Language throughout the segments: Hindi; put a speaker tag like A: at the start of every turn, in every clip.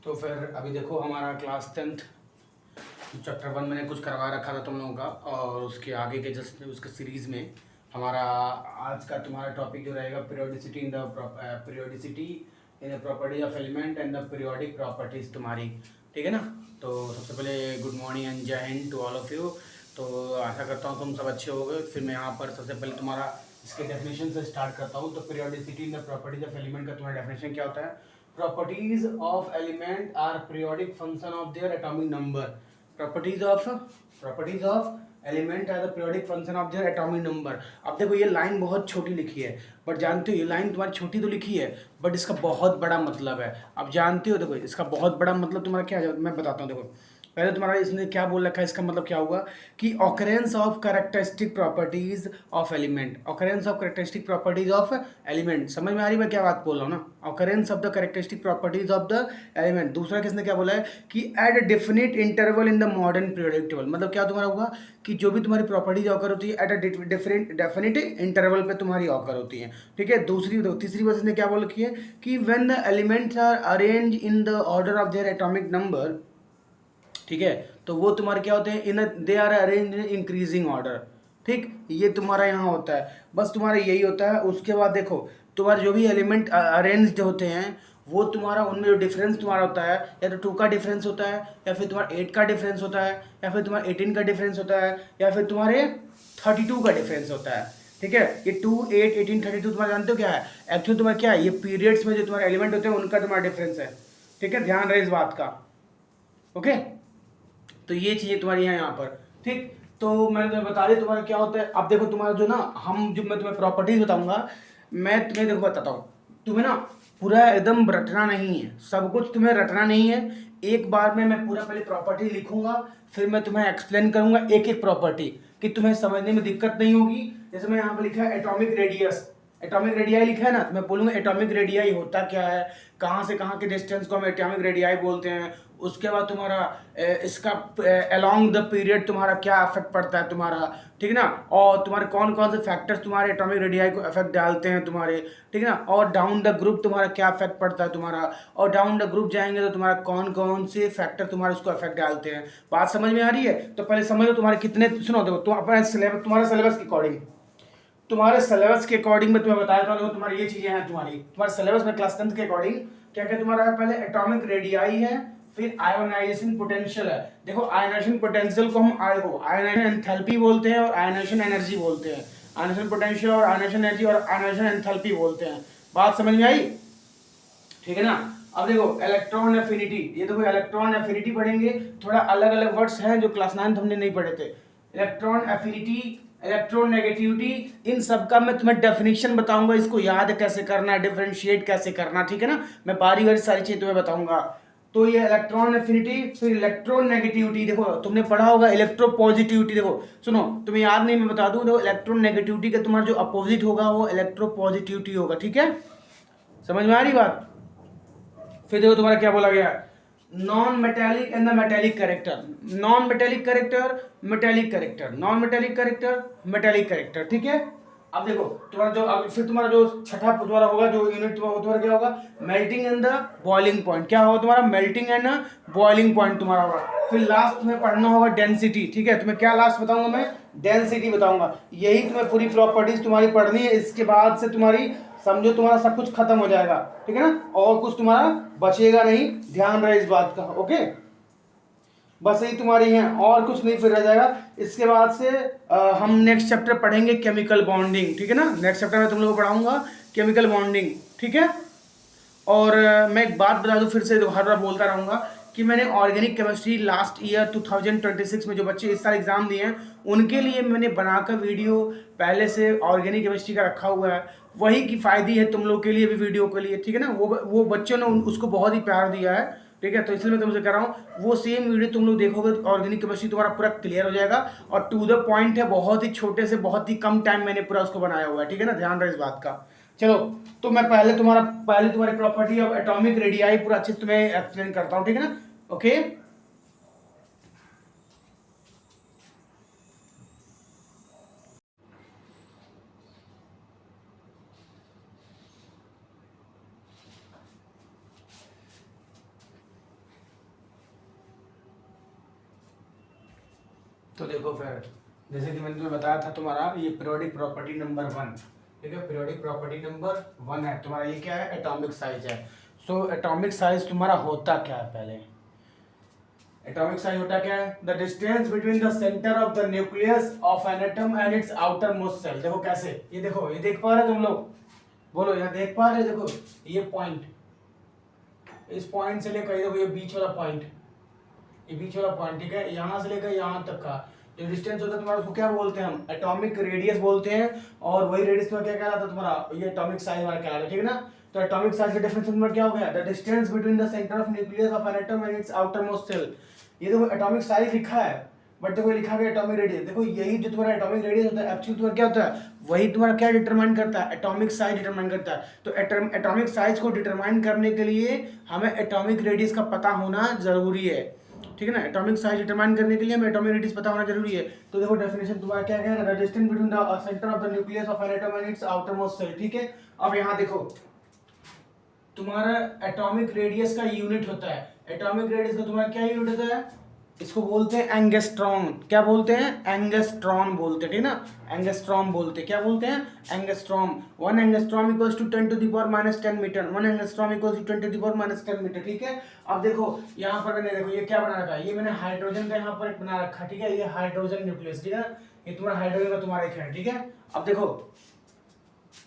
A: तो फिर अभी देखो हमारा क्लास 10th चैप्टर 1 मैंने कुछ करवा रखा था तुम लोगों का, और उसके आगे के जस्ट उसके सीरीज़ में हमारा आज का तुम्हारा टॉपिक जो रहेगा periodicity in the property of element and the periodic properties तुम्हारी। ठीक है ना। तो सबसे पहले good morning and Jai Hind to all of you. तो आशा करता हूँ तुम सब अच्छे हो गए। फिर मैं यहाँ पर सबसे पहले तुम्हारा इसके डेफिनेशन से स्टार्ट करता हूँ। तो periodicity in the properties of element का तुम्हारा डेफिनेशन क्या होता है? Properties of element are periodic function of their atomic number. Properties of element are the periodic function of their atomic number. अब देखो ये लाइन बहुत छोटी लिखी है, बट जानते हो ये लाइन तुम्हारी छोटी तो लिखी है बट इसका बहुत बड़ा मतलब है। अब जानते हो देखो इसका बहुत बड़ा मतलब तुम्हारा क्या है, मैं बताता हूँ। देखो पहले तुम्हारा इसने क्या बोल रखा है, इसका मतलब क्या हुआ कि occurrence of characteristic properties of element. Occurrence of characteristic properties of element, समझ में आ रही मैं क्या बात बोल रहा हूँ ना? Occurrence of the characteristic properties of the element. दूसरा किसने क्या बोला है कि at definite interval in the modern periodic table. मतलब क्या तुम्हारा होगा कि जो भी तुम्हारी प्रॉपर्टीज ऑकर होती है एट अ डेफिनेट इंटरवल पे तुम्हारी ऑकर होती है। ठीक है। तीसरी बात इसने क्या बोल रखी है कि when the elements are arrange in the order of their atomic number. ठीक है। तो वो तुम्हारे क्या होते हैं in they are arrange in increasing order. ठीक, ये तुम्हारा यहाँ होता है, बस तुम्हारा यही होता है। उसके बाद देखो तुम्हारे जो भी एलिमेंट अरेंज्ड होते हैं वो तुम्हारा उनमें जो डिफरेंस तुम्हारा होता है या तो 2 का डिफरेंस होता है, या फिर तुम्हारा 8 का डिफरेंस होता है, या फिर तुम्हारा 18 का डिफरेंस होता है, या फिर तुम्हारे 32 का डिफरेंस होता है। ठीक है। ये 2, 8, 18, 32 तुम्हारा जानते हो क्या है? एक्चुअली तुम्हारा क्या है, ये पीरियड्स में जो तुम्हारे एलिमेंट होते हैं उनका तुम्हारा डिफरेंस है। ठीक है, ध्यान रहे इस बात का। ओके, तो ये चीजें तुम्हारी हैं यहाँ पर। ठीक, तो मैंने तुम्हें बता दिया तुम्हारा क्या होता है। अब देखो तुम्हारा जो ना मैं तुम्हें प्रॉपर्टीज बताऊंगा, मैं तुम्हें देखो बताता हूँ। तुम्हें ना पूरा एकदम रटना नहीं है, सब कुछ तुम्हें रटना नहीं है। एक बार में मैं पूरा पहले प्रॉपर्टी लिखूंगा, फिर मैं तुम्हें एक्सप्लेन करूंगा एक एक प्रॉपर्टी, कि तुम्हें समझने में दिक्कत नहीं होगी। जैसे मैं यहाँ पर लिखा है एटॉमिक रेडियस, एटॉमिक रेडियाई लिखा है ना, तो मैं बोलूंगा एटॉमिक रेडियाई होता क्या है, कहाँ से कहाँ के डिस्टेंस को हम एटॉमिक रेडियाई बोलते हैं। उसके बाद तुम्हारा इसका अलोंग द पीरियड तुम्हारा क्या इफेक्ट पड़ता है तुम्हारा। ठीक है ना। और तुम्हारे कौन कौन से फैक्टर्स तुम्हारे एटॉमिक रेडियाई को इफेक्ट डालते हैं तुम्हारे। ठीक है ना। और डाउन द ग्रुप तुम्हारा क्या इफेक्ट पड़ता है तुम्हारा, और डाउन द ग्रुप जाएंगे तो तुम्हारा कौन कौन से फैक्टर तुम्हारे उसको इफेक्ट डालते हैं। बात समझ में आ रही है? तो पहले समझ लो तुम्हारे कितने, सुनो देखो तुम अपने सिलेबस, तुम्हारे सिलेबस के अकॉर्डिंग मैं तुम्हें बताया था। तुम्हारी ये चीजें हैं तुम्हारे सिलेबस में क्लास 10th के अकॉर्डिंग क्या क्या तुम्हारा है। पहले एटॉमिक रेडियाई है, फिर आयोनाइजेशन पोटेंशियल है। देखो आयोनाइजेशन पोटेंशियल को हम आयोनाइजेशन एंथैल्पी बोलते हैं और आयोनाइजेशन एनर्जी बोलते हैं। आयोनाइजेशन पोटेंशियल और आयोनाइजेशन एनर्जी और आयोनाइजेशन एंथैल्पी बोलते हैं। बात समझ में आई? ठीक है ना। अब देखो इलेक्ट्रॉन एफिनिटी, ये देखो इलेक्ट्रॉन एफिनिटी पढ़ेंगे। थोड़ा अलग अलग वर्ड्स हैं जो क्लास 9 हमने नहीं पढ़े थे। इलेक्ट्रॉन एफिनिटी, इलेक्ट्रॉन नेगेटिविटी, इन सब का मैं तुम्हें डेफिनेशन बताऊंगा, इसको याद कैसे करना है, डिफरेंशिएट कैसे करना। ठीक है ना, मैं बारी बारी सारी चीज तुम्हें बताऊंगा। तो ये इलेक्ट्रॉन एफिनिटी, फिर इलेक्ट्रॉन नेगेटिविटी। देखो तुमने पढ़ा होगा इलेक्ट्रोपॉजिटिविटी। देखो सुनो, तुम्हें याद नहीं मैं बता दूं। देखो इलेक्ट्रॉन नेगेटिविटी का तुम्हारा जो अपोजिट होगा वो इलेक्ट्रोपॉजिटिविटी होगा। ठीक है, समझ में आ रही बात? फिर देखो तुम्हारा क्या बोला गया, non metallic and the metallic character. Non metallic character, metallic character, non metallic character, metallic character. ठीक है। अब देखो तुम्हारा जो, अब फिर तुम्हारा जो छठा तुम्हारा होगा जो यूनिट तुम्हारा क्या होगा, melting and the boiling point. क्या होगा तुम्हारा, मेल्टिंग एंड बॉइलिंग पॉइंट तुम्हारा होगा। फिर लास्ट तुम्हें पढ़ना होगा डेंसिटी। ठीक है, तुम्हें क्या लास्ट बताऊंगा मैं, डेंसिटी बताऊंगा। यही तुम्हें पूरी प्रॉपर्टीज तुम्हारी पढ़नी है। इसके बाद से तुम्हारी समझो तुम्हारा सब कुछ खत्म हो जाएगा। ठीक है ना, और कुछ तुम्हारा बचेगा नहीं, ध्यान रहे इस बात का। ओके, बस यही तुम्हारी है और कुछ नहीं फिर रह जाएगा। इसके बाद से हम नेक्स्ट चैप्टर पढ़ेंगे केमिकल बॉन्डिंग। ठीक है ना, नेक्स्ट चैप्टर में तुम लोगों को पढ़ाऊंगा केमिकल बॉन्डिंग। ठीक है। और मैं एक बात बता दूं फिर से, हर बार बोलता रहूंगा कि मैंने ऑर्गेनिक केमिस्ट्री लास्ट ईयर 2026 में जो बच्चे इस साल एग्जाम दिए हैं उनके लिए मैंने बनाकर वीडियो पहले से ऑर्गेनिक केमिस्ट्री का रखा हुआ है। वही किफ़ायती है तुम लोग के लिए भी, वीडियो के लिए। ठीक है ना, वो बच्चों ने उसको बहुत ही प्यार दिया है। ठीक है, तो इसलिए मैं तुमसे कह रहा हूँ वो सेम वीडियो तुम लोग देखोगे तो ऑर्गेनिक केमिस्ट्री तुम्हारा पूरा क्लियर हो जाएगा। और टू द पॉइंट है, बहुत ही छोटे से बहुत ही कम टाइम मैंने पूरा उसको बनाया हुआ है। ठीक है ना, ध्यान रहे इस बात का। चलो, तो मैं पहले तुम्हारी प्रॉपर्टी ऑफ एटॉमिक रेडियाई पूरा अच्छे से तुम्हें एक्सप्लेन करता हूँ। ठीक है ना, ओके। तो देखो फिर जैसे कि मैंने तुम्हें बताया था तुम्हारा ये पीरियोडिक प्रॉपर्टी नंबर 1, ठीक है, पीरियोडिक प्रॉपर्टी नंबर 1 है तुम्हारा, ये क्या है, एटॉमिक साइज है। सो एटॉमिक साइज तुम्हारा होता क्या है, पहले एटॉमिक साइज होता क्या है, the distance between the centre of the nucleus of an atom and its outer most shell. देखो कैसे, ये देखो, ये देख पा रहे तुम लोग, बोलो यहाँ देख पा रहे, देखो ये पॉइंट, इस पॉइंट से लेकर देखो ये बीच वाला पॉइंट, ये बीच वाला पॉइंट, ठीक है, यहाँ से लेकर यहाँ तक का जो डिस्टेंस होता है तुम्हारा, उसको क्या बोलते हैं हम, एटॉमिक रेडियस बोलते हैं। और वही रेडियस तुम्हारा क्या कहलाता है तुम्हारा, ये एटॉमिक साइज हमारा कहलाता है, ठीक है ना। तो एटॉमिक साइज का डेफिनेशन तुम्हारा क्या हो गया, the distance between the centre of nucleus of an atom and its outer most shell. ये देखो एटॉमिक साइज लिखा है, बट देखो लिखा गया एटॉमिक रेडियस। देखो यही जो तुम्हारा एटॉमिक रेडियस होता है, एक्चुअली तुम्हारा क्या होता है, वही तुम्हारा क्या डिटरमाइन करता है, एटॉमिक साइज डिटरमाइन करता है। तो एटॉमिक साइज को डिटरमाइन करने के लिए हमें एटॉमिक रेडियस का पता होना जरूरी है, ठीक है ना। एटॉमिक साइज डिटरमाइन करने के लिए हमें एटॉमिक रेडियस पता होना जरूरी है। तो देखो डेफिनेशन तुम्हारा क्या कह रहा है, distance between the centre of the nucleus of an atom and its outer most shell, ठीक है। अब यहाँ देखो तुम्हारा एटॉमिक रेडियस का यूनिट होता है, एटॉमिक रेडियस का तुम्हारा क्या यूनिट होता है, इसको बोलते हैं एंगस्ट्रॉन। क्या बोलते हैं, एंगस्ट्रॉन बोलते हैं, ठीक ना, एंगस्ट्रॉम बोलते हैं, क्या बोलते हैं, angstrom. 1 angstrom equals to 10 to the power -10 metre, 1 angstrom equals to 10 to the power -10 metre, ठीक है। अब देखो यहाँ पर मैंने, देखो ये क्या बना रखा है, ये मैंने हाइड्रोजन का यहाँ पर एक बना रखा है, ठीक है, ये हाइड्रोजन न्यूक्लियस, ठीक है, ये तुम्हारा हाइड्रोजन का तुम्हारा एक है, ठीक है। अब देखो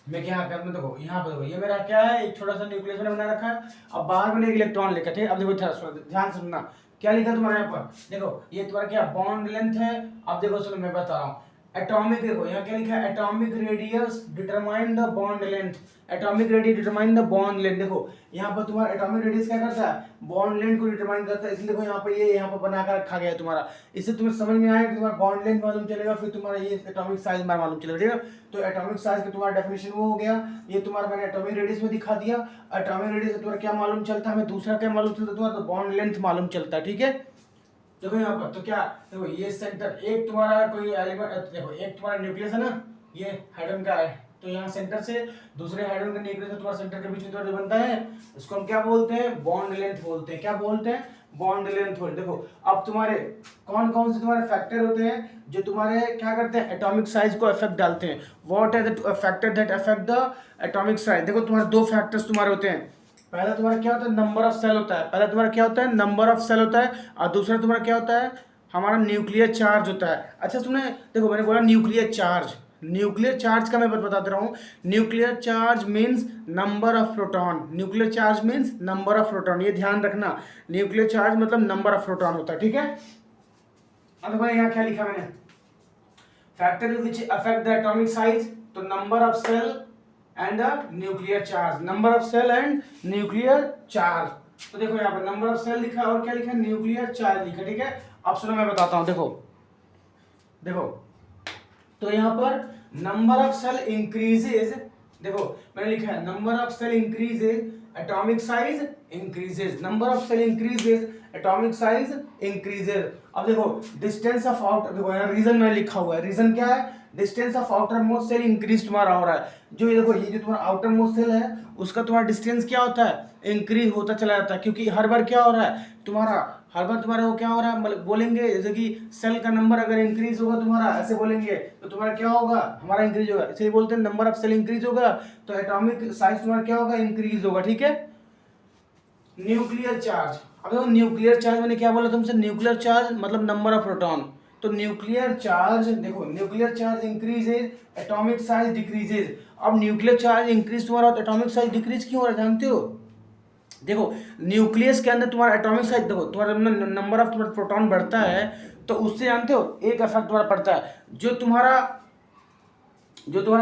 A: मैं क्या कर, मैं देखो यहाँ पर देखो ये मेरा क्या है, एक छोटा सा न्यूक्लियस मैंने बना रखा है। अब बाहर मैंने एक इलेक्ट्रॉन लिखा, ठीक है। अब देखो ध्यान से सुनना, क्या लिखा तुम्हारे यहाँ पर, देखो ये तुम्हारा क्या बॉन्ड लेंथ है। अब देखो सुनो मैं बता रहा हूँ, एटॉमिक, देखो यहाँ क्या लिखा है, atomic radius determine the bond length, atomic radius determine the bond length. देखो यहाँ पर तुम्हारा एटॉमिक रेडियस क्या करता है, बॉन्ड लेंथ को डिटरमाइन करता है, इसलिए देखो यहाँ पर ये यहाँ पर बना कर रखा गया है तुम्हारा। इससे तुम्हें समझ में आएगा कि तुम्हारा बॉन्ड लेंथ मालूम चलेगा, फिर तुम्हारा ये एटॉमिक साइज मालूम चलेगा, ठीक है। तो एटॉमिक साइज का तुम्हारा डेफिनेशन वो हो गया, ये तुम्हारा मैंने एटॉमिक रेडियस में दिखा दिया। एटॉमिक रेडियस से तुम्हारा क्या मालूम चलता है, हमें दूसरा क्या मालूम चलता है तुम्हारा, तो बॉन्ड लेंथ मालूम चलता है, ठीक है। देखो यहाँ पर तो क्या, देखो ये सेंटर एक तुम्हारा कोई एलिमेंट, देखो एक तुम्हारा न्यूक्लियस है ना, ये हाइड्रोजन का है, तो यहाँ सेंटर से दूसरे हाइड्रोजन के न्यूक्लियस से तुम्हारा सेंटर के बीच में जो बनता है, इसको हम क्या बोलते हैं, बॉन्ड लेंथ बोलते हैं। क्या बोलते हैं, बॉन्ड लेंथ बोलते हैं। देखो अब तुम्हारे कौन कौन से तुम्हारे फैक्टर होते हैं जो तुम्हारे क्या करते हैं, एटॉमिक साइज को इफेक्ट डालते हैं। What are the factor that affect the atomic size. देखो तुम्हारे दो फैक्टर्स तुम्हारे होते हैं, पहला तुम्हारा क्या होता है, नंबर ऑफ सेल होता है, पहला तुम्हारा क्या होता है, नंबर ऑफ सेल होता है, और दूसरा तुम्हारा क्या होता है, हमारा न्यूक्लियर चार्ज होता है। अच्छा सुने, देखो मैंने बोला न्यूक्लियर चार्ज, न्यूक्लियर चार्ज का मैं बताता रहा हूँ। Nuclear charge means number of proton, nuclear charge means number of proton, ये ध्यान रखना, न्यूक्लियर चार्ज मतलब नंबर ऑफ प्रोटॉन होता है, ठीक है। अब देखो यहाँ क्या लिखा मैंने, factor which affect the atomic size, तो number of shell and the nuclear charge, number of shell and nuclear charge. तो देखो यहाँ पर नंबर ऑफ सेल लिखा और क्या लिखा, न्यूक्लियर चार्ज लिखा, ठीक है। अब सुनो मैं बताता हूँ, देखो देखो तो यहाँ पर नंबर ऑफ सेल इंक्रीजेज, देखो मैंने लिखा है number of shell increases atomic size increases, number of shell increases atomic size increases. अब देखो डिस्टेंस ऑफ आउटर, देखो यहाँ रीजन मैंने लिखा हुआ है, रीजन क्या है, distance of outer most shell increase तुम्हारा हो रहा है। जो ये देखो ये जो तुम्हारा आउटर मोस्ट सेल है उसका तुम्हारा डिस्टेंस क्या होता है, इंक्रीज होता चला जाता है, क्योंकि हर बार क्या हो रहा है तुम्हारा, हर बार तुम्हारा वो क्या हो रहा है, मतलब बोलेंगे जैसे कि सेल का नंबर अगर इंक्रीज होगा तुम्हारा, ऐसे बोलेंगे तो तुम्हारा क्या होगा, हमारा इंक्रीज होगा, इसलिए बोलते हैं नंबर ऑफ सेल इंक्रीज होगा तो एटॉमिक साइज तुम्हारा क्या होगा, इंक्रीज होगा, ठीक है। न्यूक्लियर चार्ज, अब देखो न्यूक्लियर चार्ज मैंने क्या बोला तुमसे, न्यूक्लियर चार्ज मतलब नंबर ऑफ प्रोटॉन, तो न्यूक्लियर चार्ज, देखो nuclear charge increases atomic size decreases. अब न्यूक्लियर चार्ज इंक्रीज तुम्हारा तो एटॉमिक साइज डिक्रीज क्यों हो रहा है जानते हो, देखो न्यूक्लियस के अंदर तुम्हारा एटॉमिक साइज, देखो तुम्हारा नंबर ऑफ तुम्हारा प्रोटॉन बढ़ता है तो उससे जानते हो एक इफेक्ट तुम्हारा पड़ता है, जो तुम्हारा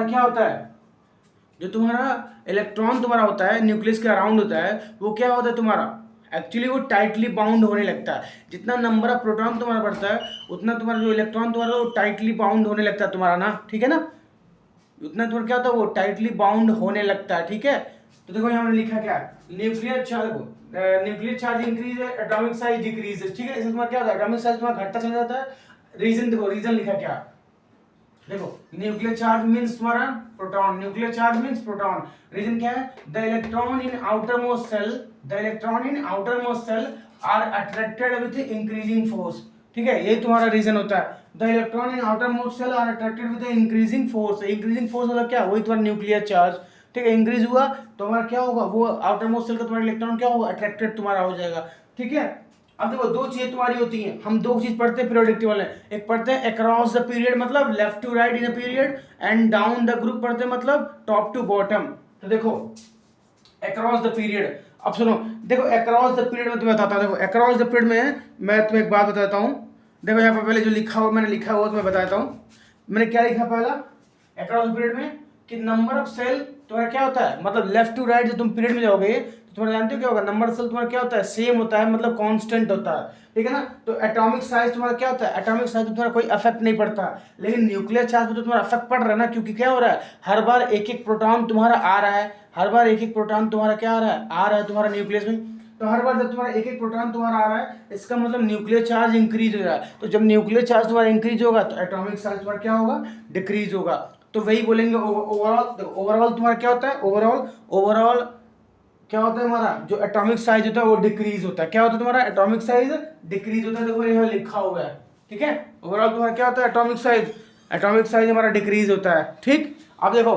A: क्या होता है, जो तुम्हारा इलेक्ट्रॉन तुम्हारा होता है न्यूक्लियस के अराउंड होता है, वो क्या होता है तुम्हारा, एक्चुअली वो टाइटली बाउंड होने लगता है। जितना नंबर ऑफ प्रोटॉन तुम्हारा बढ़ता है उतना तुम्हारा जो इलेक्ट्रॉन तुम्हारा वो टाइटली बाउंड होने लगता है तुम्हारा ना, ठीक है ना, उतना तुम्हारा क्या होता है वो टाइटली बाउंड होने लगता है, ठीक है। तो देखो यहाँ मैंने लिखा क्या, न्यूक्लियर चार्ज इंक्रीज है एटॉमिक साइज डिक्रीज, ठीक है। इसमें तुम्हारा क्या होता है, एटॉमिक साइज तुम्हारा घटता चला जाता है। रीजन देखो, रीजन लिखा क्या, देखो न्यूक्लियर चार्ज मींस तुम्हारा proton, nuclear charge means proton, reason क्या है, the electron in outer most shell are attracted with increasing force, ठीक है, यही तुम्हारा रीजन होता है। The electron in outer most shell are attracted with increasing force. Increasing force मतलब क्या, वही तुम्हारा न्यूक्लियर चार्ज, ठीक है, इंक्रीज हुआ तो हमारा क्या होगा, वो आउटर मोस्ट सेल का तुम्हारा इलेक्ट्रॉन क्या होगा, अट्रैक्टेड तुम्हारा हो जाएगा। ठीक है, अब देखो दो चीजें तुम्हारी होती हैं, हम दो चीज पढ़ते हैं पीरियोडिक टेबल में, एक पढ़ते हैं अक्रॉस द पीरियड मतलब left to right in a period, and down the group पढ़ते हैं मतलब टॉप टू बॉटम। तो देखो अक्रॉस द पीरियड, अब सुनो, देखो अक्रॉस द पीरियड में तुम्हें बताता हूँ। देखो अक्रॉस द पीरियड में मैं तुम्हें एक बात बताता हूँ। देखो यहाँ पर पहले जो लिखा हुआ, मैंने लिखा हुआ तुम्हें बताता हूँ। मैंने क्या लिखा पहला अक्रॉस द पीरियड में कि नंबर ऑफ सेल तुम्हारा क्या होता है, मतलब लेफ्ट टू राइट जो तुम पीरियड में जाओगे तो तुम्हारा जानते हो क्या होगा, नंबर ऑफ सेल तुम्हारा क्या होता है, सेम होता है, मतलब कांस्टेंट होता है। ठीक है ना, तो एटॉमिक साइज तुम्हारा क्या होता है, एटॉमिक साइज में तुम्हारा कोई इफेक्ट नहीं पड़ता, लेकिन न्यूक्लियर चार्ज में तो तुम्हारा इफेक्ट पड़ रहा है ना, क्योंकि क्या हो रहा है, हर बार एक एक प्रोटॉन तुम्हारा आ रहा है, हर बार एक एक प्रोटॉन तुम्हारा क्या आ रहा है तुम्हारा न्यूक्लियस में। तो हर बार जब तुम्हारा एक एक प्रोटॉन तुम्हारा आ रहा है, इसका मतलब न्यूक्लियर चार्ज इंक्रीज हो रहा है। तो जब न्यूक्लियर चार्ज तुम्हारा इंक्रीज होगा तो एटॉमिक साइज तुम्हारा क्या होगा, डिक्रीज होगा। तो वही बोलेंगे ओवरऑल। ओवरऑल तुम्हारा क्या होता है, ओवरऑल क्या होता है हमारा, जो एटॉमिक साइज होता है वो डिक्रीज होता है। क्या होता है तुम्हारा, एटॉमिक साइज डिक्रीज होता है। देखो यहाँ लिखा हुआ है, ठीक है, ओवरऑल तुम्हारा क्या होता है, एटॉमिक साइज हमारा डिक्रीज होता है। ठीक, अब देखो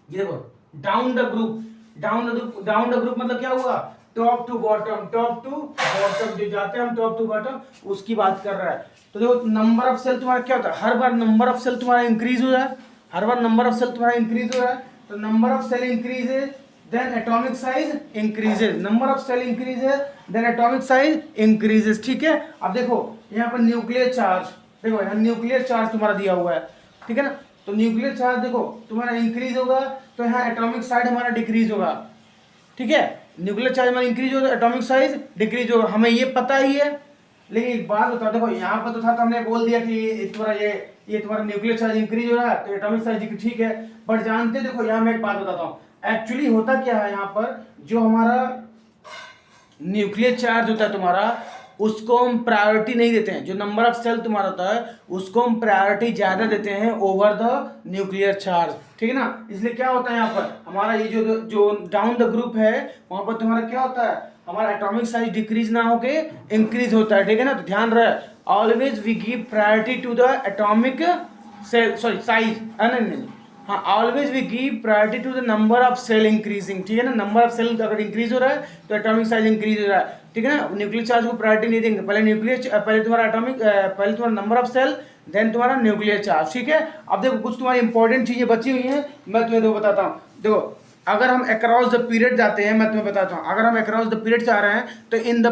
A: ये देखो डाउन द ग्रुप मतलब क्या हुआ, टॉप टू बॉटम जो जाते हैं हम टॉप टू बॉटम उसकी बात कर रहा है। तो देखो नंबर ऑफ सेल तुम्हारा क्या होता है, हर बार नंबर ऑफ सेल तुम्हारा इंक्रीज हो रहा है, तो number of shell increases then atomic size increases, number of shell increases then atomic size increases. ठीक है, अब देखो यहाँ पर न्यूक्लियर चार्ज, देखो यहाँ न्यूक्लियर चार्ज तुम्हारा दिया हुआ है, ठीक है ना, तो न्यूक्लियर चार्ज देखो तुम्हारा इंक्रीज होगा तो यहाँ एटॉमिक साइज हमारा डिक्रीज होगा। ठीक है, न्यूक्लियर चार्ज हमारा इंक्रीज होगा तो एटॉमिक साइज डिक्रीज होगा, हमें ये पता ही है। लेकिन एक बात बता, देखो यहाँ पर तो था तो हमने बोल दिया कि तुम्हारा ये तुम्हारा न्यूक्लियर चार्ज इंक्रीज हो रहा है तो एटॉमिक साइज ठीक है, बट जानते देखो यहाँ मैं एक बात बताता हूँ, एक्चुअली होता क्या है यहाँ पर, जो हमारा न्यूक्लियर चार्ज होता है तुम्हारा उसको हम प्रायोरिटी नहीं देते हैं, जो नंबर ऑफ सेल तुम्हारा होता है उसको हम प्रायोरिटी ज्यादा देते हैं ओवर द न्यूक्लियर चार्ज। ठीक है ना, इसलिए क्या होता है यहाँ पर हमारा ये जो डाउन द ग्रुप है वहां पर तुम्हारा क्या होता है, हमारा एटॉमिक साइज डिक्रीज ना होके इंक्रीज होता है। ठीक है ना, तो ध्यान रहे always we give priority to the atomic shell size, नहीं हाँ, always we give priority to the number of shell increasing. ठीक है ना, नंबर ऑफ सेल अगर इंक्रीज हो रहा है तो एटॉमिक साइज इंक्रीज हो रहा है। ठीक है ना, न्यूक्लियर चार्ज को प्रायोरिटी नहीं देंगे, पहले तुम्हारा पहले तुम्हारा नंबर ऑफ सेल देन तुम्हारा न्यूक्लियर चार्ज। ठीक है, अब देखो कुछ तुम्हारी इंपॉर्टेंट चीजें बची हुई हैं, मैं तुम्हें दो बताता हूँ। देखो अगर हम अक्रॉस द पीरियड जाते हैं, मैं तुम्हें बताता हूँ, अगर हम अक्रॉस द पीरियड जा रहे हैं तो in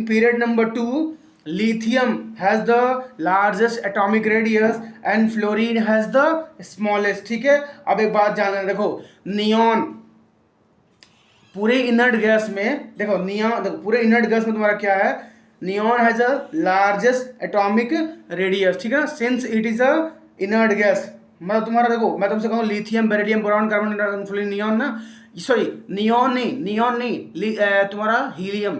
A: period number 2 lithium has the largest atomic radius and fluorine has the smallest। ठीक है, अब एक बात जानना, देखो नियॉन पूरे इनर्ट गैस में, देखो पूरे इनर्ट गैस में तुम्हारा क्या है, neon has a largest atomic radius. ठीक है ना, since it is a inert gas, मतलब तुम्हारा देखो मैं तुमसे कहूँ lithium beryllium boron carbon fluorine neon ना, सॉरी नियॉन नहीं तुम्हारा हीलियम।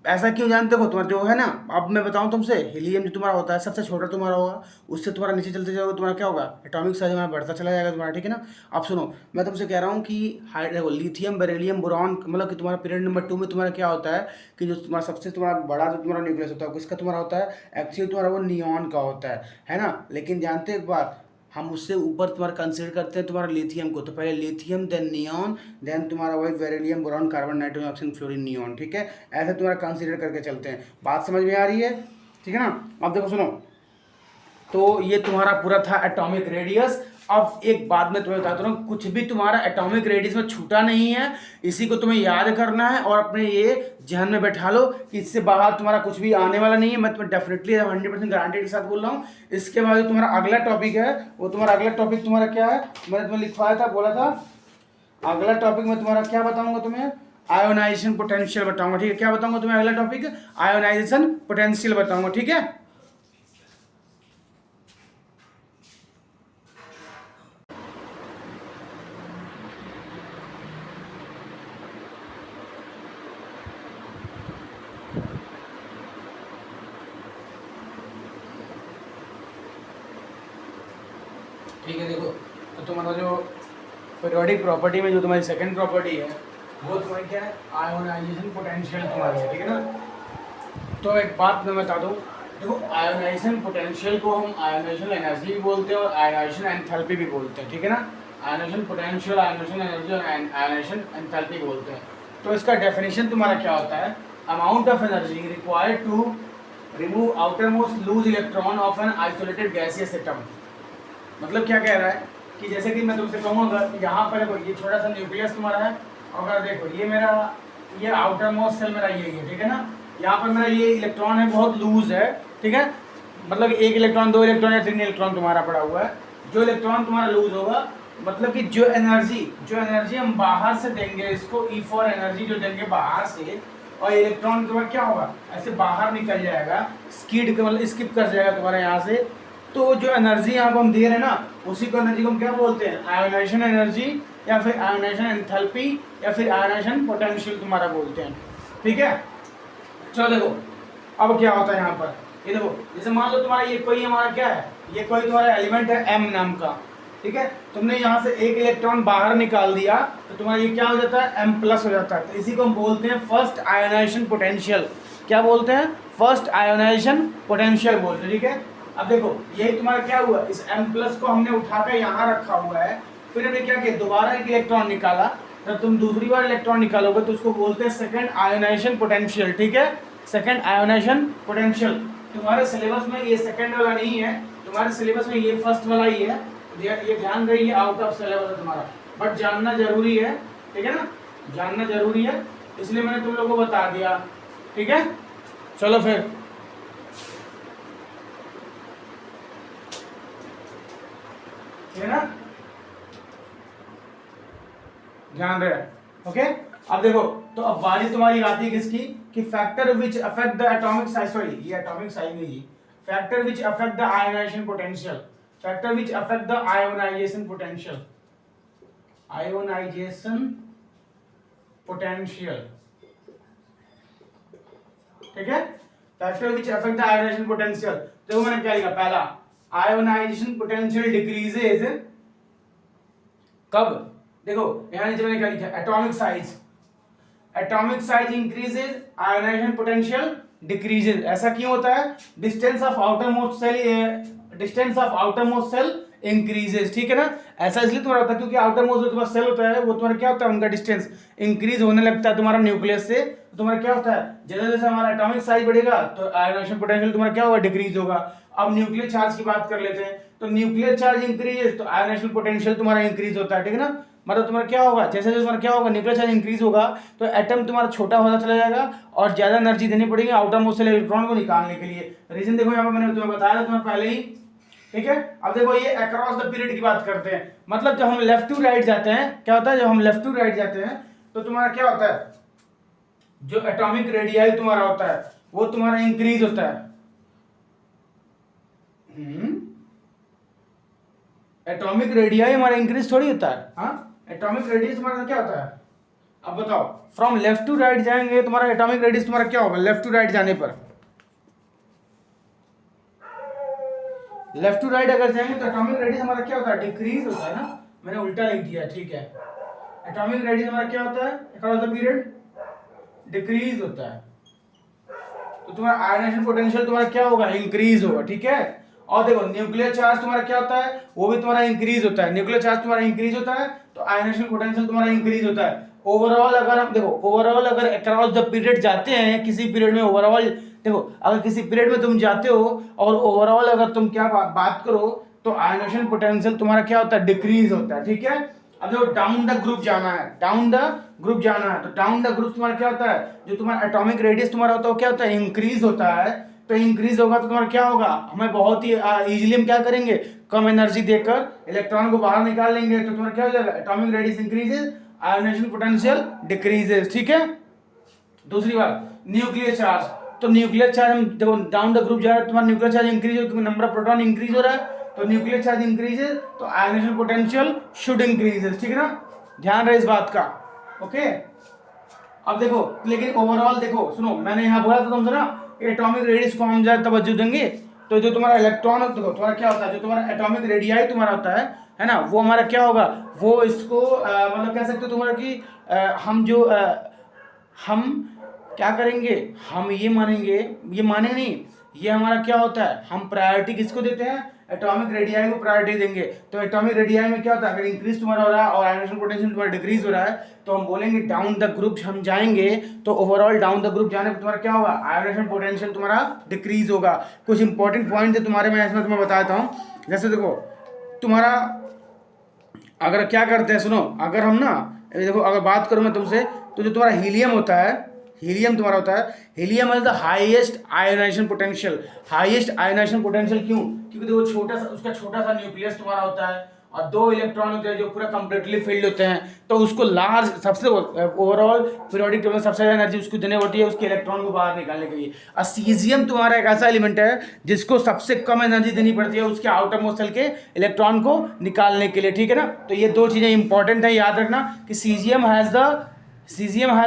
A: ऐसा क्यों जानते हो, तुम्हारा जो है ना, अब मैं बताऊं तुमसे, हीलियम जो तुम्हारा होता है सबसे छोटा तुम्हारा होगा, उससे तुम्हारा नीचे चलते जाओगे तुम्हारा क्या होगा, एटॉमिक साइज हमारा बढ़ता चला जाएगा तुम्हारा। ठीक है ना, अब सुनो मैं तुमसे कह रहा हूँ कि देखो लिथियम बेरिलियम बोरॉन मतलब कि तुम्हारा पीरियड नंबर 2 में तुम्हारा क्या होता है कि जो तुम्हारा सबसे तुम्हारा बड़ा जो तुम्हारा न्यूक्लियस होता है किसका तुम्हारा होता है, एक्चुअली तुम्हारा वो नियॉन का होता है ना। लेकिन जानते एक बात, हम उससे ऊपर तुम्हारा कंसीडर करते हैं तुम्हारा लिथियम को, तो पहले लिथियम देन नियॉन देन तुम्हारा वही beryllium boron carbon nitrogen oxygen fluorine neon. ठीक है, ऐसे तुम्हारा कंसीडर करके चलते हैं, बात समझ में आ रही है। ठीक है ना, अब देखो सुनो, तो ये तुम्हारा पूरा था एटॉमिक रेडियस। अब एक बात मैं तुम्हें बताता हूँ, कुछ भी तुम्हारा एटॉमिक रेडियस में छूटा नहीं है, इसी को तुम्हें याद करना है और अपने ये ध्यान में बैठा लो कि इससे बाहर तुम्हारा कुछ भी आने वाला नहीं है, मैं तुम्हें डेफिनेटली 100% गारंटी के साथ बोल रहा हूँ। इसके बाद जो तुम्हारा अगला टॉपिक है वो तुम्हारा अगला टॉपिक तुम्हारा क्या है, मैंने तुम्हें लिखवाया था, बोला था अगला टॉपिक में तुम्हारा क्या बताऊंगा तुम्हें, आयोनाइजेशन पोटेंशियल बताऊंगा। ठीक है, क्या बताऊंगा तुम्हें अगला टॉपिक, आयोनाइजेशन पोटेंशियल बताऊंगा। ठीक है, ठीक है। देखो तो तुम्हारा जो पीरियोडिक प्रॉपर्टी में जो तुम्हारी सेकंड प्रॉपर्टी है वो तुम्हारी क्या है, आयोनाइजेशन पोटेंशियल तुम्हारी है। ठीक है ना, तो एक बात मैं बता दूं, देखो आयोनाइजेशन पोटेंशियल को हम आयोनाइजेशन एनर्जी भी बोलते हैं और आयोनाइजेशन एंथैल्पी भी बोलते हैं, ठीक है ना। आयोनाइजेशन पोटेंशियल, आयोनाइजेशन एनर्जी और आयोनाइजेशन एंथैल्पी बोलते हैं। तो इसका डेफिनेशन तुम्हारा क्या होता है, amount of energy required to remove outermost loose electron of an isolated gaseous atom. मतलब क्या कह रहा है कि जैसे कि मैं तुमसे कहूँगा यहाँ पर देखो ये छोटा सा न्यूक्लियस तुम्हारा है, और अगर देखो ये मेरा ये आउटर मोस्ट सेल मेरा ये है, ठीक है ना। यहाँ पर मेरा ये इलेक्ट्रॉन है बहुत लूज है, ठीक है, मतलब एक इलेक्ट्रॉन, दो इलेक्ट्रॉन या तीन इलेक्ट्रॉन तुम्हारा पड़ा हुआ है। जो इलेक्ट्रॉन तुम्हारा लूज होगा, मतलब कि जो एनर्जी हम बाहर से देंगे इसको, ई फॉर एनर्जी जो देंगे बाहर से, और इलेक्ट्रॉन तुम्हारा क्या होगा, ऐसे बाहर निकल जाएगा, मतलब स्किप कर जाएगा तुम्हारा यहाँ से। तो जो एनर्जी यहाँ पर हम दे रहे हैं ना, उसी को एनर्जी को हम क्या बोलते हैं, आयोनाइजेशन एनर्जी या फिर आयोनाइजेशन एंथैल्पी या फिर आयोनाइजेशन पोटेंशियल तुम्हारा बोलते हैं, ठीक है। चलो देखो अब क्या होता है यहाँ पर, ये देखो जैसे मान लो तुम्हारा ये कोई हमारा क्या है, ये कोई तुम्हारा एलिमेंट है m नाम का, ठीक है। तुमने यहाँ से एक इलेक्ट्रॉन बाहर निकाल दिया तो तुम्हारा ये क्या हो जाता है, m+ हो जाता है। तो इसी को हम बोलते हैं फर्स्ट आयोनाइजेशन पोटेंशियल। क्या बोलते हैं, फर्स्ट आयोनाइजेशन पोटेंशियल बोलते हैं, ठीक है। अब देखो यही तुम्हारा क्या हुआ, इस m+ को हमने उठाकर यहाँ रखा हुआ है, फिर हमने क्या किया, दोबारा एक इलेक्ट्रॉन निकाला। जब तुम दूसरी बार इलेक्ट्रॉन निकालोगे तो उसको बोलते हैं सेकंड आयोनाइजेशन पोटेंशियल, ठीक है, सेकंड आयोनाइजेशन पोटेंशियल। तुम्हारे सिलेबस में ये सेकंड वाला नहीं है, तुम्हारे सिलेबस में ये फर्स्ट वाला ही है, ये ध्यान रखिए, आउट ऑफ सिलेबस है तुम्हारा, बट जानना जरूरी है, ठीक है ना, जानना जरूरी है, इसलिए मैंने तुम लोगों को बता दिया, ठीक है। चलो फिर ठीक है ना, ध्यान रहे, ओके। अब देखो तो अब बारी तुम्हारी आती है किसकी, कि factor which affect the atomic size, sorry ये एटॉमिक साइज नहीं, factor which affect the ionization potential, factor which affect the ionisation potential, ionization potential, ठीक है, factor which affect the ionization potential. देखो मैंने क्या लिखा, पहला आयोनाइजेशन पोटेंशियल डिक्रीजेज कब, देखो यहां नीचे मैंने क्या लिखा, atomic size increases, ionisation potential decreases. ऐसा क्यों होता है, distance of outer most shell increases, ठीक है ना। ऐसा इसलिए तुम्हारा होता है क्योंकि आउटर मोस्ट जो तुम्हारा सेल होता है वो तुम्हारा क्या होता है, उनका डिस्टेंस इंक्रीज होने लगता है तुम्हारा न्यूक्लियस से। तो तुम्हारा क्या होता है, जैसे जैसे हमारा एटॉमिक साइज बढ़ेगा तो आयोनाइजेशन पोटेंशियल तुम्हारा क्या होगा, डिक्रीज होगा। अब न्यूक्लियर चार्ज की बात कर लेते हैं, तो न्यूक्लियर चार्ज इंक्रीज तो आयोनाइजेशन पोटेंशियल तुम्हारा इंक्रीज होता है, ठीक है ना। मतलब तुम्हारा क्या होगा, जैसे जैसे तुम्हारा क्या होगा, न्यूक्लियर चार्ज इंक्रीज होगा तो एटम तुम्हारा छोटा होता चला जाएगा और ज्यादा एनर्जी देनी पड़ेगी आउटर मोस्ट सेल इलेक्ट्रॉन को निकालने के लिए। रीजन देखो यहाँ पर मैंने तुम्हें बताया था तुम्हें पहले ही, ठीक है। अब देखो ये अक्रॉस द पीरियड की बात करते हैं, मतलब जब हम लेफ्ट टू राइट जाते हैं, क्या होता है, जब हम लेफ्ट टू राइट जाते हैं तो तुम्हारा क्या होता है, जो एटॉमिक रेडियाई तुम्हारा होता है वो तुम्हारा इंक्रीज होता है। एटॉमिक रेडियाई हमारा इंक्रीज थोड़ी होता है, हाँ, एटॉमिक रेडियस तुम्हारा क्या होता है। अब बताओ फ्रॉम लेफ्ट टू राइट जाएंगे तुम्हारा एटॉमिक रेडियस तुम्हारा क्या होगा, लेफ्ट टू राइट जाने पर, लेफ्ट टू राइट अगर जाएंगे तो एटॉमिक रेडियस हमारा क्या होता है, डिक्रीज होता है ना, मैंने उल्टा लिख दिया, ठीक है। एटॉमिक रेडियस हमारा क्या होता है अक्रॉस द पीरियड, डिक्रीज होता है। तो तुम्हारा आयोनाइजेशन पोटेंशियल तुम्हारा क्या होगा, इंक्रीज होगा, ठीक है। और देखो न्यूक्लियर चार्ज तुम्हारा क्या होता है, वो भी तुम्हारा इंक्रीज होता है, न्यूक्लियर चार्ज तुम्हारा इंक्रीज होता है तो आयोनाइजेशन पोटेंशियल तुम्हारा इंक्रीज होता है। ओवरऑल अगर हम देखो, ओवरऑल अगर अक्रॉस द पीरियड जाते हैं किसी पीरियड में, ओवरऑल देखो अगर किसी पीरियड में तुम जाते हो और ओवरऑल अगर तुम क्या बात करो तो आयोनाइजेशन पोटेंशियल तुम्हारा क्या होता है, डिक्रीज होता है, ठीक है। अब देखो डाउन द ग्रुप जाना है, डाउन द ग्रुप जाना है, तो डाउन द ग्रुप तुम्हारा क्या होता है, जो तुम्हारा एटॉमिक रेडियस तुम्हारा होता है वो क्या होता है, इंक्रीज होता है। तो इंक्रीज होगा तो तुम्हारा क्या होगा, हमें बहुत ही इजीली हम क्या करेंगे, कम एनर्जी देकर इलेक्ट्रॉन को बाहर निकाल लेंगे, तो तुम्हारा क्या हो जाएगा, atomic radius increases, ionization potential decreases, ठीक है। दूसरी बात न्यूक्लियर चार्ज, तो न्यूक्लियर चार्ज हम देखो डाउन द ग्रुप जा रहा है, तुम्हारा न्यूक्लियर चार्ज इंक्रीज हो क्योंकि नंबर ऑफ प्रोटॉन इंक्रीज हो रहा है, तो न्यूक्लियर चार्ज इंक्रीजेस तो आयोनाइजेशन पोटेंशियल शुड इंक्रीजेस, ठीक है ना, ध्यान रहे इस बात का, ओके। अब देखो लेकिन ओवरऑल देखो सुनो, मैंने यहाँ बोला था तुमसे ना एटॉमिक रेडियस को हम ज्यादा तवज्जो देंगे, तो जो तुम्हारा इलेक्ट्रॉन देखो तुम्हारा क्या होता है, जो तुम्हारा एटॉमिक रेडियाई तुम्हारा होता है ना, वो हमारा क्या होगा, वो इसको मतलब कह सकते हो तुम्हारा कि हम क्या करेंगे, हम ये मानेंगे, ये माने नहीं, ये हमारा क्या होता है, हम प्रायोरिटी किसको देते हैं, एटॉमिक रेडियाई को प्रायोरिटी देंगे। तो एटॉमिक रेडियाई में क्या होता है, अगर इंक्रीज तुम्हारा हो रहा है और आयोनाइजेशन पोटेंशियल तुम्हारा डिक्रीज हो रहा है, तो हम बोलेंगे डाउन द ग्रुप हम जाएंगे, तो ओवरऑल डाउन द ग्रुप जाने पर तुम्हारा क्या होगा, आयोनाइजेशन पोटेंशियल तुम्हारा डिक्रीज होगा। कुछ इंपॉर्टेंट पॉइंट है तुम्हारे में, इसमें तुम्हें बताता हूँ। जैसे देखो तुम्हारा अगर क्या करते हैं, सुनो, अगर हम ना देखो, अगर बात करूँ मैं तुमसे, तो जो तुम्हारा हीलियम होता है, हीलियम तुम्हारा होता है, helium is the highest ionization potential. Highest ionization potential क्यों, क्योंकि देखो छोटा सा, उसका छोटा सा न्यूक्लियस तुम्हारा होता है और 2 इलेक्ट्रॉन होते हैं जो पूरा कंप्लीटली फिल्ड होते हैं, तो उसको लार्ज सबसे ओवरऑल पीरियोडिक टेबल सबसे ज़्यादा एनर्जी उसको देनी होती है उसके इलेक्ट्रॉन को बाहर निकालने के लिए। और सीजियम तुम्हारा एक ऐसा एलिमेंट है जिसको सबसे कम एनर्जी देनी पड़ती है उसके आउटर मोस्ट सेल के इलेक्ट्रॉन को निकालने के लिए, ठीक है ना। तो ये 2 चीज़ें इंपॉर्टेंट है, याद रखना कि caesium has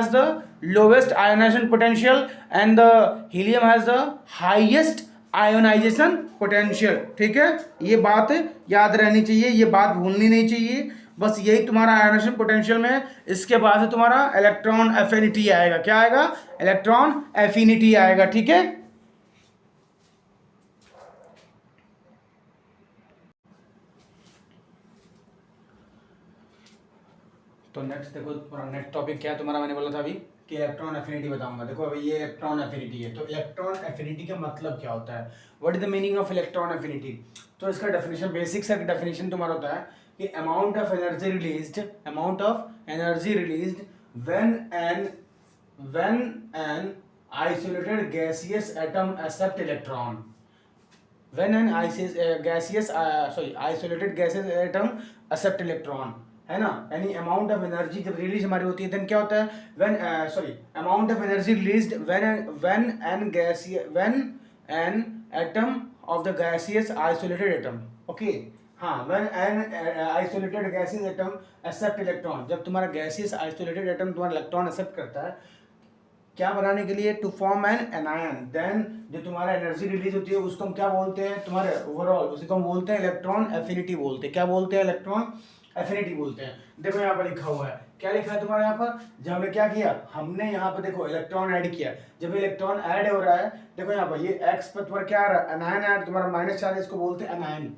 A: the lowest ionization potential and the helium has the highest ionization potential, ठीक है। ये बात याद रहनी चाहिए, ये बात भूलनी नहीं चाहिए, बस यही तुम्हारा आयोनाइजेशन पोटेंशियल में। इसके बाद से तुम्हारा इलेक्ट्रॉन एफिनिटी आएगा, क्या आएगा, इलेक्ट्रॉन एफिनिटी आएगा, ठीक है। तो नेक्स्ट देखो तुम्हारा नेक्स्ट टॉपिक क्या है तुम्हारा, मैंने बोला था अभी कि इलेक्ट्रॉन एफिनिटी बताऊंगा। देखो अभी ये इलेक्ट्रॉन एफिनिटी है, तो इलेक्ट्रॉन एफिनिटी का मतलब क्या होता है, what is the meaning of electron affinity. तो इसका डेफिनेशन, बेसिक सा डेफिनेशन तुम्हारा होता है कि amount of energy released when an isolated gaseous atom accept electron, when an isolated gaseous atom accept electron, है ना। यानी अमाउंट ऑफ एनर्जी जब रिलीज हमारी होती है देन क्या होता है, amount of energy released when an atom of the gaseous isolated atom, okay, हाँ, when an isolated gaseous atom accept electron, जब तुम्हारा गैसियस आइसोलेटेड एटम तुम्हारा इलेक्ट्रॉन एक्सेप्ट करता है क्या बनाने के लिए, to form an anion, then जो तुम्हारा एनर्जी रिलीज होती है उसको हम क्या बोलते हैं, तुम्हारे ओवरऑल उसी को हम बोलते हैं इलेक्ट्रॉन एफिनिटी बोलते हैं। क्या बोलते हैं, इलेक्ट्रॉन एफिनिटी बोलते हैं। देखो यहाँ पर लिखा हुआ है, क्या लिखा है तुम्हारे यहाँ पर, जब हमने क्या किया, हमने यहाँ पर देखो इलेक्ट्रॉन ऐड किया, जब इलेक्ट्रॉन ऐड हो रहा है, देखो यहाँ पर ये एक्स पर तुम्हारा क्या आ रहा है, एनायन ऐड, तुम्हारा माइनस चार्ज, इसको बोलते हैं एनायन।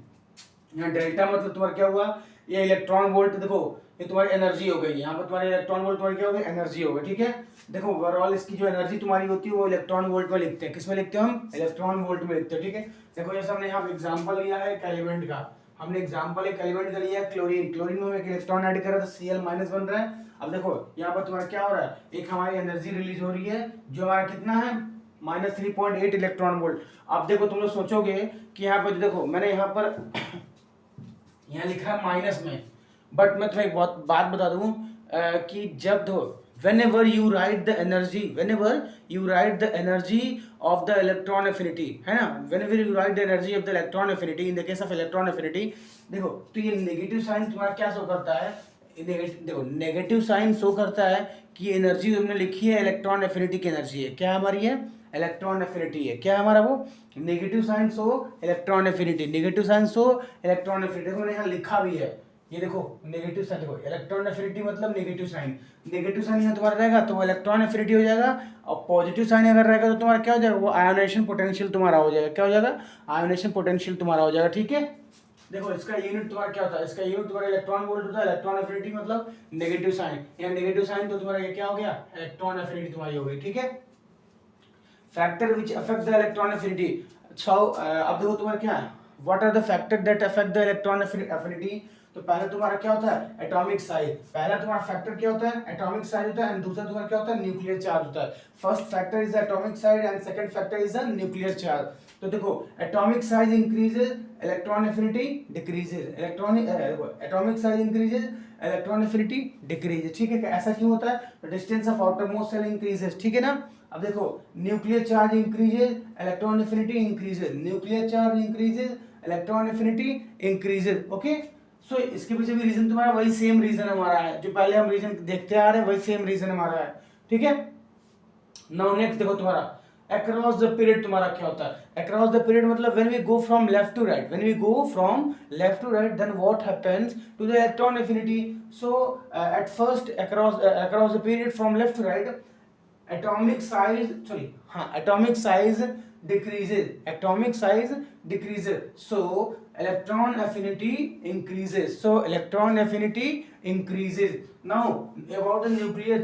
A: यहाँ डेल्टा मतलब तुम्हारा क्या हुआ, ये इलेक्ट्रॉन वोल्ट, देखो ये तुम्हारी एनर्जी हो गई, यहाँ पर तुम्हारी इलेक्ट्रॉन वोल्ट तुम्हारी क्या हो गई, एनर्जी हो गई, ठीक है। देखो ओवरऑल इसकी जो एनर्जी तुम्हारी होती है वो इलेक्ट्रॉन वोल्ट में लिखते हैं, किसमें लिखते हैं हम, इलेक्ट्रॉन वोल्ट में लिखते हैं, ठीक है। देखो जैसे हमने यहाँ एग्जांपल लिया है एक एलिमेंट का, हमने एग्जांपल एक एलिमेंट का लिया है क्लोरीन, क्लोरीन में एक इलेक्ट्रॉन ऐड करा तो Cl- बन रहा है। अब देखो यहाँ पर तुम्हारा क्या हो रहा है, एक हमारी एनर्जी रिलीज हो रही है जो हमारा कितना है, -3.8 इलेक्ट्रॉन वोल्ट। अब देखो तुम लोग सोचोगे कि यहाँ पर देखो मैंने यहाँ पर यहाँ लिखा है माइनस में, बट मैं तुम्हें एक बात बता दूं कि जब दो whenever you write the energy of the electron affinity, है ना, whenever you write the energy of the electron affinity in the case of electron affinity, देखो तो ये नेगेटिव साइन तुम्हारा क्या शो करता है, देखो नेगेटिव साइन शो करता है कि एनर्जी तुमने लिखी है इलेक्ट्रॉन एफिनिटी की एनर्जी है, क्या हमारी है, इलेक्ट्रॉन एफिनिटी है, क्या हमारा वो negative sign show electron affinity, negative sign show electron affinity, देखो मैंने यहाँ लिखा भी है, ये देखो नेगेटिव साइन, देखो इलेक्ट्रॉन एफिनिटी मतलब नेगेटिव साइन, नेगेटिव साइन यहाँ तुम्हारा रहेगा तो वो इलेक्ट्रॉन एफिनिटी हो जाएगा, और पॉजिटिव साइन अगर रहेगा तो तुम्हारा क्या हो जाएगा, वो आयोनाइजेशन पोटेंशियल तुम्हारा हो जाएगा, क्या हो जाएगा, आयोनाइजेशन पोटेंशियल तुम्हारा हो जाएगा, ठीक है। देखो इसका यूनिट तुम्हारा क्या होता है, इसका यूनिट तुम्हारा इलेक्ट्रॉन वोल्ट होता है, इलेक्ट्रॉन एफिनिटी मतलब नेगेटिव साइन, यहाँ नेगेटिव साइन तो तुम्हारा ये क्या हो गया, इलेक्ट्रॉन एफिनिटी तुम्हारी हो गई, ठीक है। Factor which affect the electron affinity, अच्छा अब देखो तुम्हारा क्या है, what are the factor that affect the electron affinity. तो पहले तुम्हारा क्या होता है, एटॉमिक साइज, पहला तुम्हारा फैक्टर क्या होता है, एटॉमिक साइज होता है, एंड दूसरा तुम्हारा क्या होता है, न्यूक्लियर चार्ज होता है। First factor is atomic size and second factor is the nuclear charge. तो देखो atomic size increases, electron affinity decreases, atomic size increases, electron affinity decreases, ठीक है। ऐसा क्यों होता है, distance of outer most shell increases, ठीक है ना। अब देखो nuclear charge increases, electron affinity increases, nuclear charge increases, electron affinity increases, okay. So इसके पीछे भी रीजन तुम्हारा वही सेम रीजन हमारा है, जो पहले हम रीजन देखते आ रहे हैं वही सेम रीजन हमारा है, ठीक है। नाउ नेक्स्ट देखो तुम्हारा अक्रॉस द पीरियड तुम्हारा क्या होता है, अक्रॉस द पीरियड मतलब when we go from left to right, then what happens to the electron affinity. So at first across the period from left to right, atomic size, sorry, atomic size decreases, so electron affinity increases, now about the nuclear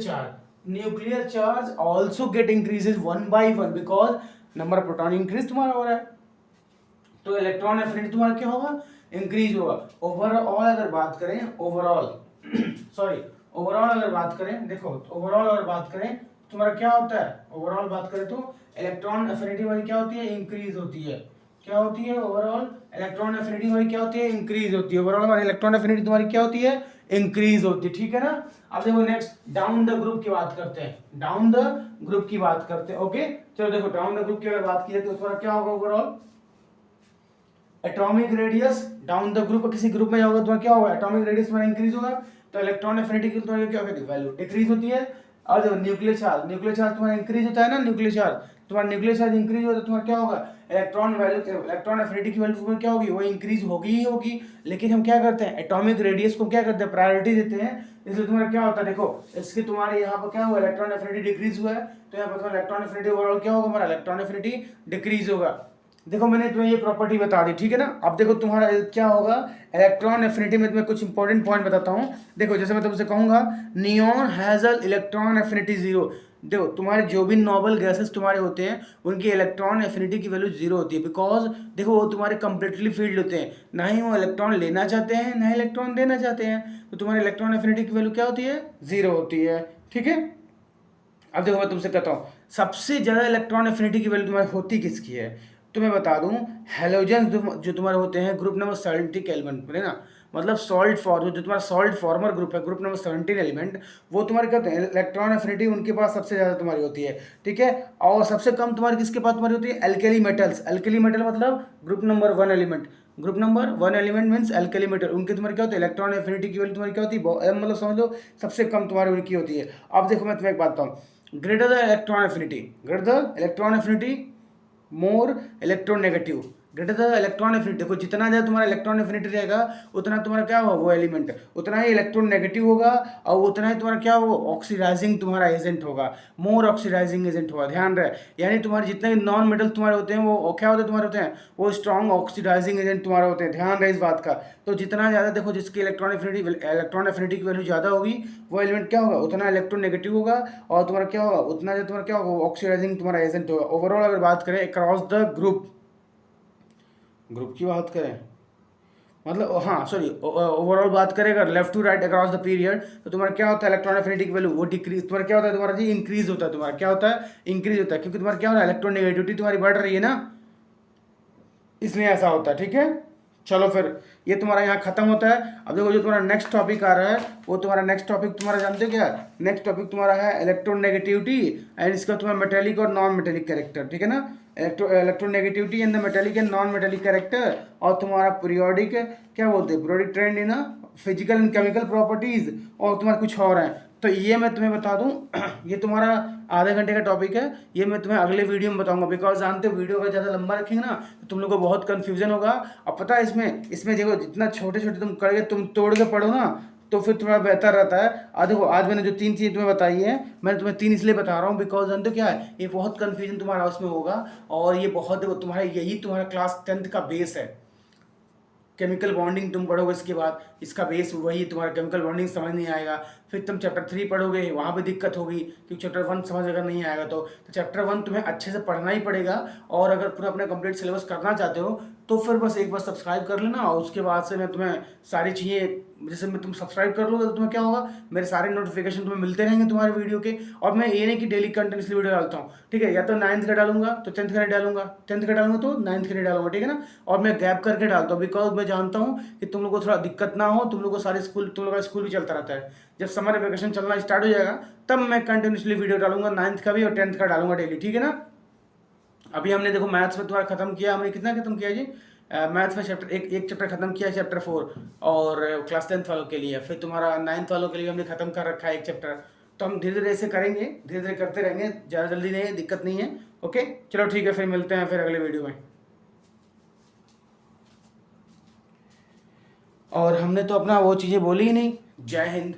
A: charge also get increases one by one because number of proton increase तुम्हारा हो रहा है, तो इलेक्ट्रॉन एफिनिटी तुम्हारा क्या होगा, इंक्रीज होगा। ओवरऑल अगर बात करें, ओवरऑल अगर बात करें, देखो ओवरऑल अगर बात करें तुम्हारा क्या होता है, ओवरऑल बात करें तो इलेक्ट्रॉन एफिनिटी हमारी क्या होती है, इंक्रीज होती है। क्या होती है, ओवरऑल इलेक्ट्रॉन एफिनिटी हमारी क्या होती है, इंक्रीज होती है। ओवरऑल हमारी इलेक्ट्रॉन एफिनिटी तुम्हारी क्या होती है, इंक्रीज होती है, ठीक है ना। अब देखो नेक्स्ट डाउन द ग्रुप की बात करते हैं, ओके। चलो देखो डाउन द ग्रुप की अगर बात की तो तुम्हारा क्या होगा, overall atomic radius down the group, किसी ग्रुप में जाओगे तो क्या होगा, एटॉमिक रेडियस तुम्हारा इंक्रीज होगा, तो इलेक्ट्रॉन एफिनिटी की तुम्हारी क्या होगी, वैल्यू डिक्रीज होती है। और देखो न्यूक्लियर चार्ज तुम्हारा इंक्रीज होता है ना, न्यूक्लियर चार्ज इंक्रीज होता है, तुम्हारा क्या होगा, इलेक्ट्रॉन एफिनिटी की वैल्यू क्या होगी, वो इंक्रीज होगी ही होगी। लेकिन हम क्या करते हैं, एटॉमिक रेडियस को क्या करते हैं, प्रायोरिटी देते हैं, इसलिए तुम्हारा क्या होता है, देखो इसके तुम्हारे यहाँ पर क्या हुआ, इलेक्ट्रॉन एफिनिटी डिक्रीज हुआ है, तो यहाँ पर इलेक्ट्रॉन एफिनिटी ओवरऑल क्या होगा, हमारा इलेक्ट्रॉन एफिनिटी डिक्रीज होगा। देखो मैंने तुम्हें ये प्रॉपर्टी बता दी, ठीक है ना। अब देखो तुम्हारा क्या होगा, इलेक्ट्रॉन एफिनिटी में तुम्हें कुछ इंपॉर्टेंट पॉइंट बताता हूँ। देखो जैसे मैं तुमसे कहूंगा neon has a electron affinity 0, देखो तुम्हारे जो भी नोबल गैसेस तुम्हारे होते हैं उनकी इलेक्ट्रॉन एफिनिटी की वैल्यू 0 होती है, बिकॉज देखो वो तुम्हारे कंप्लीटली फील्ड होते हैं, ना ही वो इलेक्ट्रॉन लेना चाहते हैं ना ही इलेक्ट्रॉन देना चाहते हैं, तो तुम्हारी इलेक्ट्रॉन एफिनिटी की वैल्यू क्या होती है, 0 होती है, ठीक है। अब देखो मैं तुमसे कहता हूँ सबसे ज़्यादा इलेक्ट्रॉन एफिनिटी की वैल्यू तुम्हारी होती किसकी है, तो मैं बता दूं हेलोजन जो तुम्हारे होते हैं ग्रुप नंबर 17 एलिमेंट में, है ना, मतलब सॉल्ट फॉर्म जो तुम्हारा सॉल्ट फॉर्मर ग्रुप है, ग्रुप नंबर 17 एलिमेंट, वो तुम्हारे क्या होते हैं, इलेक्ट्रॉन एफिनिटी उनके पास सबसे ज़्यादा तुम्हारी होती है, ठीक है। और सबसे कम तुम्हारी किसके पास तुम्हारी होती है, एल्केली मेटल मतलब group number 1 element means alkali metal, उनके तुम्हारे क्या होते हैं, इलेक्ट्रॉन एफिनिटी की वैल्यू तुम्हारी क्या होती है, मतलब समझ लो सबसे कम तुम्हारी उनकी होती है। अब देखो मैं तुम्हें एक बात बताऊँ, greater the electron affinity more electronegative, greater the electron affinity, देखो जितना ज़्यादा तुम्हारा इलेक्ट्रॉन एफिनिटी रहेगा उतना तुम्हारा क्या होगा, वो एलिमेंट उतना ही इलेक्ट्रॉन नेगेटिव होगा और उतना ही तुम्हारा क्या होगा, ऑक्सीडाइजिंग तुम्हारा एजेंट होगा, मोर ऑक्सीडाइजिंग एजेंट होगा, ध्यान रहे। यानी तुम्हारे जितने भी नॉन मेटल तुम्हारे होते हैं वो क्या होते हैं, तुम्हारे होते हैं वो स्ट्रॉन्ग ऑक्सीडाइजिंग एजेंट तुम्हारे होते हैं, ध्यान रहे इस बात का। तो जितना ज़्यादा देखो जिसकी इलेक्ट्रॉन एफिनिटी की वैल्यू ज़्यादा होगी वो एलिमेंट क्या होगा, उतना इलेक्ट्रॉन नेगेटिव होगा और तुम्हारा क्या होगा, उतना ज़्यादा तुम्हारा क्या होगा, ऑक्सीडाइजिंग तुम्हारा एजेंट होगा। ओवरऑल अगर बात करें अक्रॉस द ग्रुप की बात करें, मतलब हाँ सॉरी ओवरऑल बात करें अगर left to right across the period, तो तुम्हारा क्या होता है, इलेक्ट्रॉन एफिनिटी की वैल्यू वो डिक्रीज, तुम्हारा क्या होता है, तुम्हारा जी इंक्रीज होता है, तुम्हारा क्या होता है, इंक्रीज होता है, क्योंकि तुम्हारा क्या हो रहा है, इलेक्ट्रॉन नेगेटिविटी तुम्हारी बढ़ रही है ना, इसलिए ऐसा होता है, ठीक है। चलो फिर ये तुम्हारा यहाँ खत्म होता है। अब देखो जो तुम्हारा नेक्स्ट टॉपिक आ रहा है वो तुम्हारा नेक्स्ट टॉपिक तुम्हारा जानते हो क्या है, नेक्स्ट टॉपिक तुम्हारा है इलेक्ट्रोनेगेटिविटी एंड इसका तुम्हारा मेटेलिक और नॉन मेटेलिक कैरेक्टर, ठीक है ना, electronegativity and the metallic and non metallic character, और तुम्हारा पीरियोडिक क्या बोलते हैं, periodic trend in physical and chemical properties, और तुम्हारा कुछ और है। तो ये मैं तुम्हें बता दूं ये तुम्हारा आधे घंटे का टॉपिक है, ये मैं तुम्हें अगले वीडियो में बताऊंगा, बिकॉज जानते हो वीडियो का ज़्यादा लंबा रखेंगे ना तो तुम लोगों को बहुत कन्फ्यूजन होगा। अब पता है इसमें देखो जितना छोटे छोटे तुम करके तुम तोड़ के पढ़ो ना तो फिर थोड़ा बेहतर रहता है। देखो आज मैंने जो 3 चीज़ें तुम्हें बताई है मैंने तुम्हें 3 इसलिए बता रहा हूँ बिकॉज जानते हो क्या है, ये बहुत कन्फ्यूजन तुम्हारा उसमें होगा और ये बहुत देखो तुम्हारा यही तुम्हारा क्लास 10th का बेस है। केमिकल बॉन्डिंग तुम पढ़ोगे इसके बाद इसका बेस वही तुम्हारा केमिकल बॉन्डिंग समझ नहीं आएगा, फिर तुम चैप्टर 3 पढ़ोगे वहाँ भी दिक्कत होगी क्योंकि चैप्टर 1 समझ अगर नहीं आएगा तो चैप्टर 1 तुम्हें अच्छे से पढ़ना ही पड़ेगा। और अगर पूरा अपना कंप्लीट सिलेबस करना चाहते हो तो फिर बस एक बार सब्सक्राइब कर लेना और उसके बाद से मैं तुम्हें सारी चीज़ें जैसे मैं तुम सब्सक्राइब कर लोगे तो तुम्हें क्या होगा, मेरे सारे नोटिफिकेशन तुम्हें मिलते रहेंगे तुम्हारे वीडियो के। और मैं ये नहीं कि डेली कंटेंट इसलिए वीडियो डालता हूँ, ठीक है, या तो 9th का डालूंगा तो 10th का नहीं डालूंगा, 10th का डालूंगा तो 9th का नहीं डालूंगा, ठीक है ना। और मैं गैप करके डालता हूँ बिकॉज मैं जानता हूँ कि तुम लोग को थोड़ा दिक्कत ना हो, तुम लोग को सारे तुम लोग का स्कूल भी चलता रहता है। जब समर वेकेशन चलना स्टार्ट हो जाएगा तब मैं कंटिन्यूसली वीडियो डालूंगा, 9th का भी और 10th का डालूंगा डेली, ठीक है ना। अभी हमने देखो मैथ्स में तुम्हारा खत्म किया, हमने कितना खत्म किया जी, मैथ्स में चैप्टर एक चैप्टर खत्म किया चैप्टर 4 और क्लास 10th वालों के लिए, फिर तुम्हारा 9th वालों के लिए हमने खत्म कर रखा है एक चैप्टर। तो हम धीरे धीरे ऐसे करेंगे, धीरे धीरे करते रहेंगे, ज़्यादा जल्दी नहीं है, दिक्कत नहीं है। ओके चलो ठीक है, फिर मिलते हैं फिर अगले वीडियो में। और हमने तो अपना वो चीज़ें बोली ही नहीं। जय हिंद।